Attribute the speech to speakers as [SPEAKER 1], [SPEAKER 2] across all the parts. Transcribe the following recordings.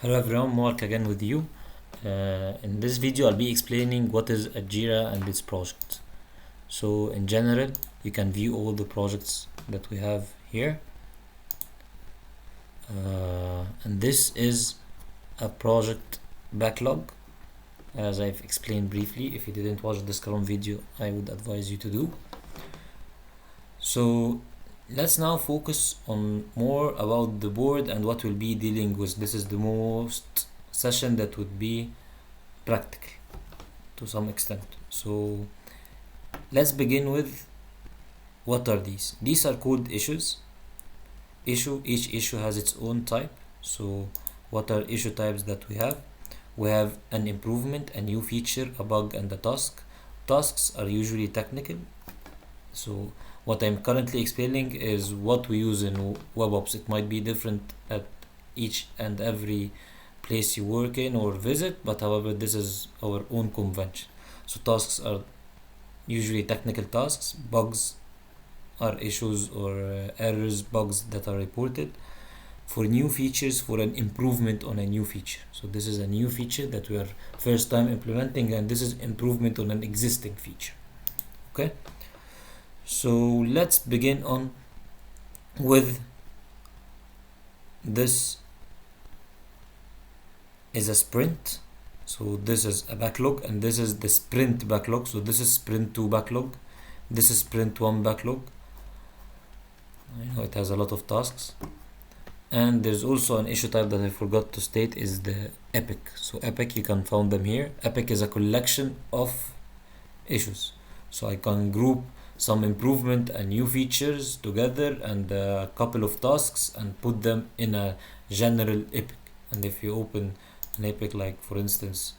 [SPEAKER 1] Hello everyone, Mark again with you. In this video I'll be explaining what is a Jira and its project. So in general you can view all the projects that we have here, and this is a project backlog, as I've explained briefly. If you didn't watch the Scrum video, I would advise you to do. So let's now focus on more about the board and what we'll be dealing with. This is the most session that would be practical to some extent. So let's begin with what are these. These are called issues. Each issue has its own type. So what are issue types that we have? We have an improvement, a new feature, a bug, and a task. Tasks are usually technical. So what I'm currently explaining is what we use in WebOps. It might be different at each and every place you work in or visit, but however this is our own convention. So tasks are usually technical tasks. Bugs are issues or errors, bugs that are reported. For new features, for an improvement on a new feature. So this is a new feature that we are first time implementing, and this is improvement on an existing feature. Okay, so let's begin on with this is a sprint. So this is a backlog, and this is the sprint backlog. So this is sprint 2 backlog, this is sprint 1 backlog. I know it has a lot of tasks. And there's also an issue type that I forgot to state, is the epic. So epic, you can find them here. Epic is a collection of issues. So I can group some improvement and new features together and a couple of tasks and put them in a general epic. And if you open an epic, like for instance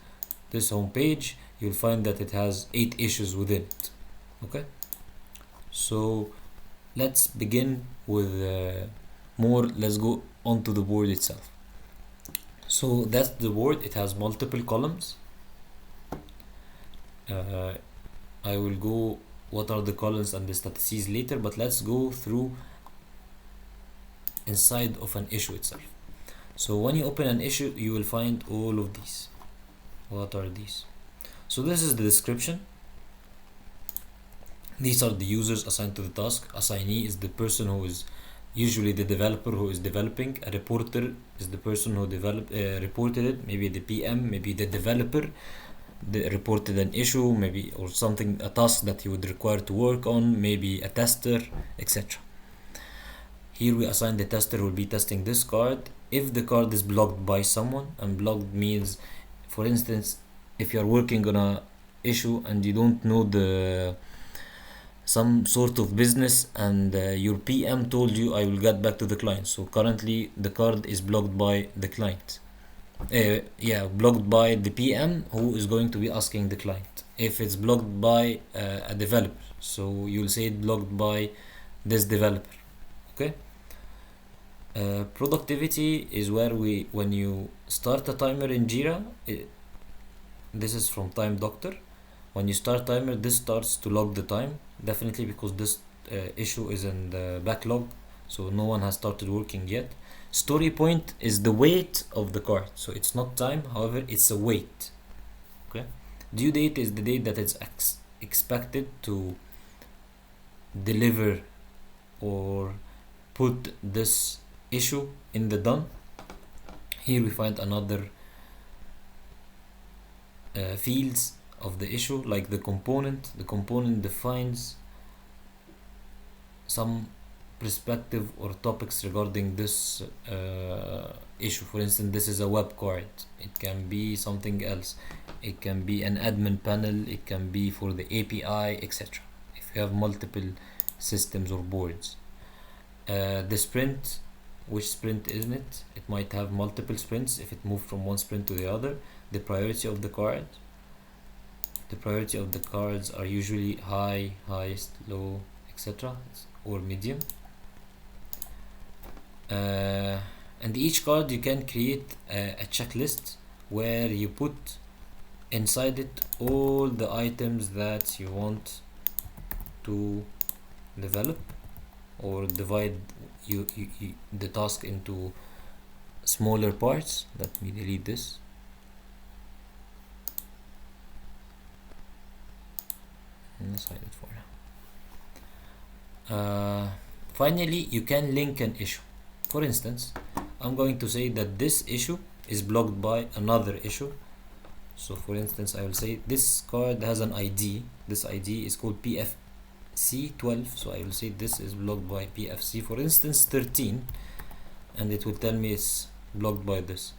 [SPEAKER 1] this home page, you'll find that it has 8 issues within it. Okay, so let's begin with let's go onto the board itself. So that's the board. It has multiple columns. I will go what are the columns and the statistics later, but let's go through inside of an issue itself. So when you open an issue, you will find all of these. What are these? So this is the description. These are the users assigned to the task. Assignee is the person who is usually the developer who is developing. A reporter is the person who reported it, maybe the PM, maybe the developer reported an issue, maybe, or something, a task that you would require to work on, maybe a tester, etc. Here we assign the tester who will be testing this card. If the card is blocked by someone, and blocked means, for instance, if you are working on a issue and you don't know some sort of business, and your PM told you, I will get back to the client. So currently the card is blocked by the client. Blocked by the PM who is going to be asking the client. If it's blocked by a developer, so you'll say blocked by this developer. Okay. Productivity is where when you start a timer in Jira, this is from Time Doctor. When you start timer, this starts to log the time, definitely because this issue is in the backlog, so no one has started working yet. Story point is the weight of the card, so it's not time, however it's a weight. Okay. Due date is the date that it's expected to deliver or put this issue in the done. Here we find another fields of the issue, like the component. The component defines some perspective or topics regarding this issue. For instance, this is a web card, it can be something else, it can be an admin panel, it can be for the API, etc. if you have multiple systems or boards. The sprint, which sprint isn't it? It might have multiple sprints if it moved from one sprint to the other. The priority of the card. The priority of the cards are usually high, highest, low, etc. or medium. And each card you can create a checklist where you put inside it all the items that you want to develop, or divide the task into smaller parts. Let me delete this. Let's hide it for now. Finally, you can link an issue. For instance, I'm going to say that this issue is blocked by another issue. So for instance, I will say this card has an ID. This ID is called PFC12. So I will say this is blocked by PFC, for instance, 13, and it will tell me it's blocked by this.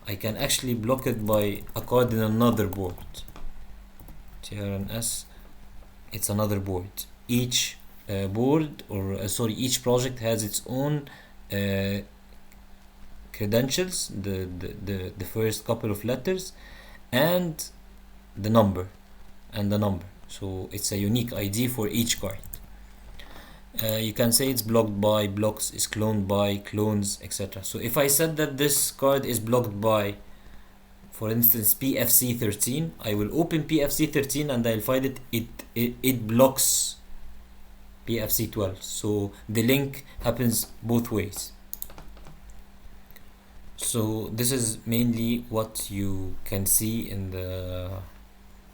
[SPEAKER 1] I can actually block it by a card in another board. TRNS, it's another board. Each board, or each project has its own credentials, the first couple of letters, and the number, so it's a unique ID for each card. You can say it's blocked by, blocks, is cloned by, clones, etc. So if I said that this card is blocked by, for instance, PFC13, I will open PFC13 and I'll find it blocks PFC12. So the link happens both ways. So this is mainly what you can see in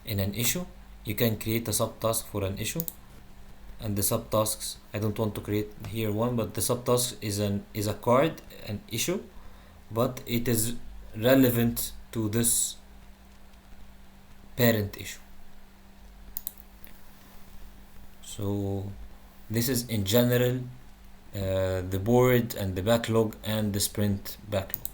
[SPEAKER 1] an issue. You can create a subtask for an issue, and the subtasks, I don't want to create here one, but the subtask is a card, an issue, but it is relevant to this parent issue. So this is in general the board and the backlog and the sprint backlog.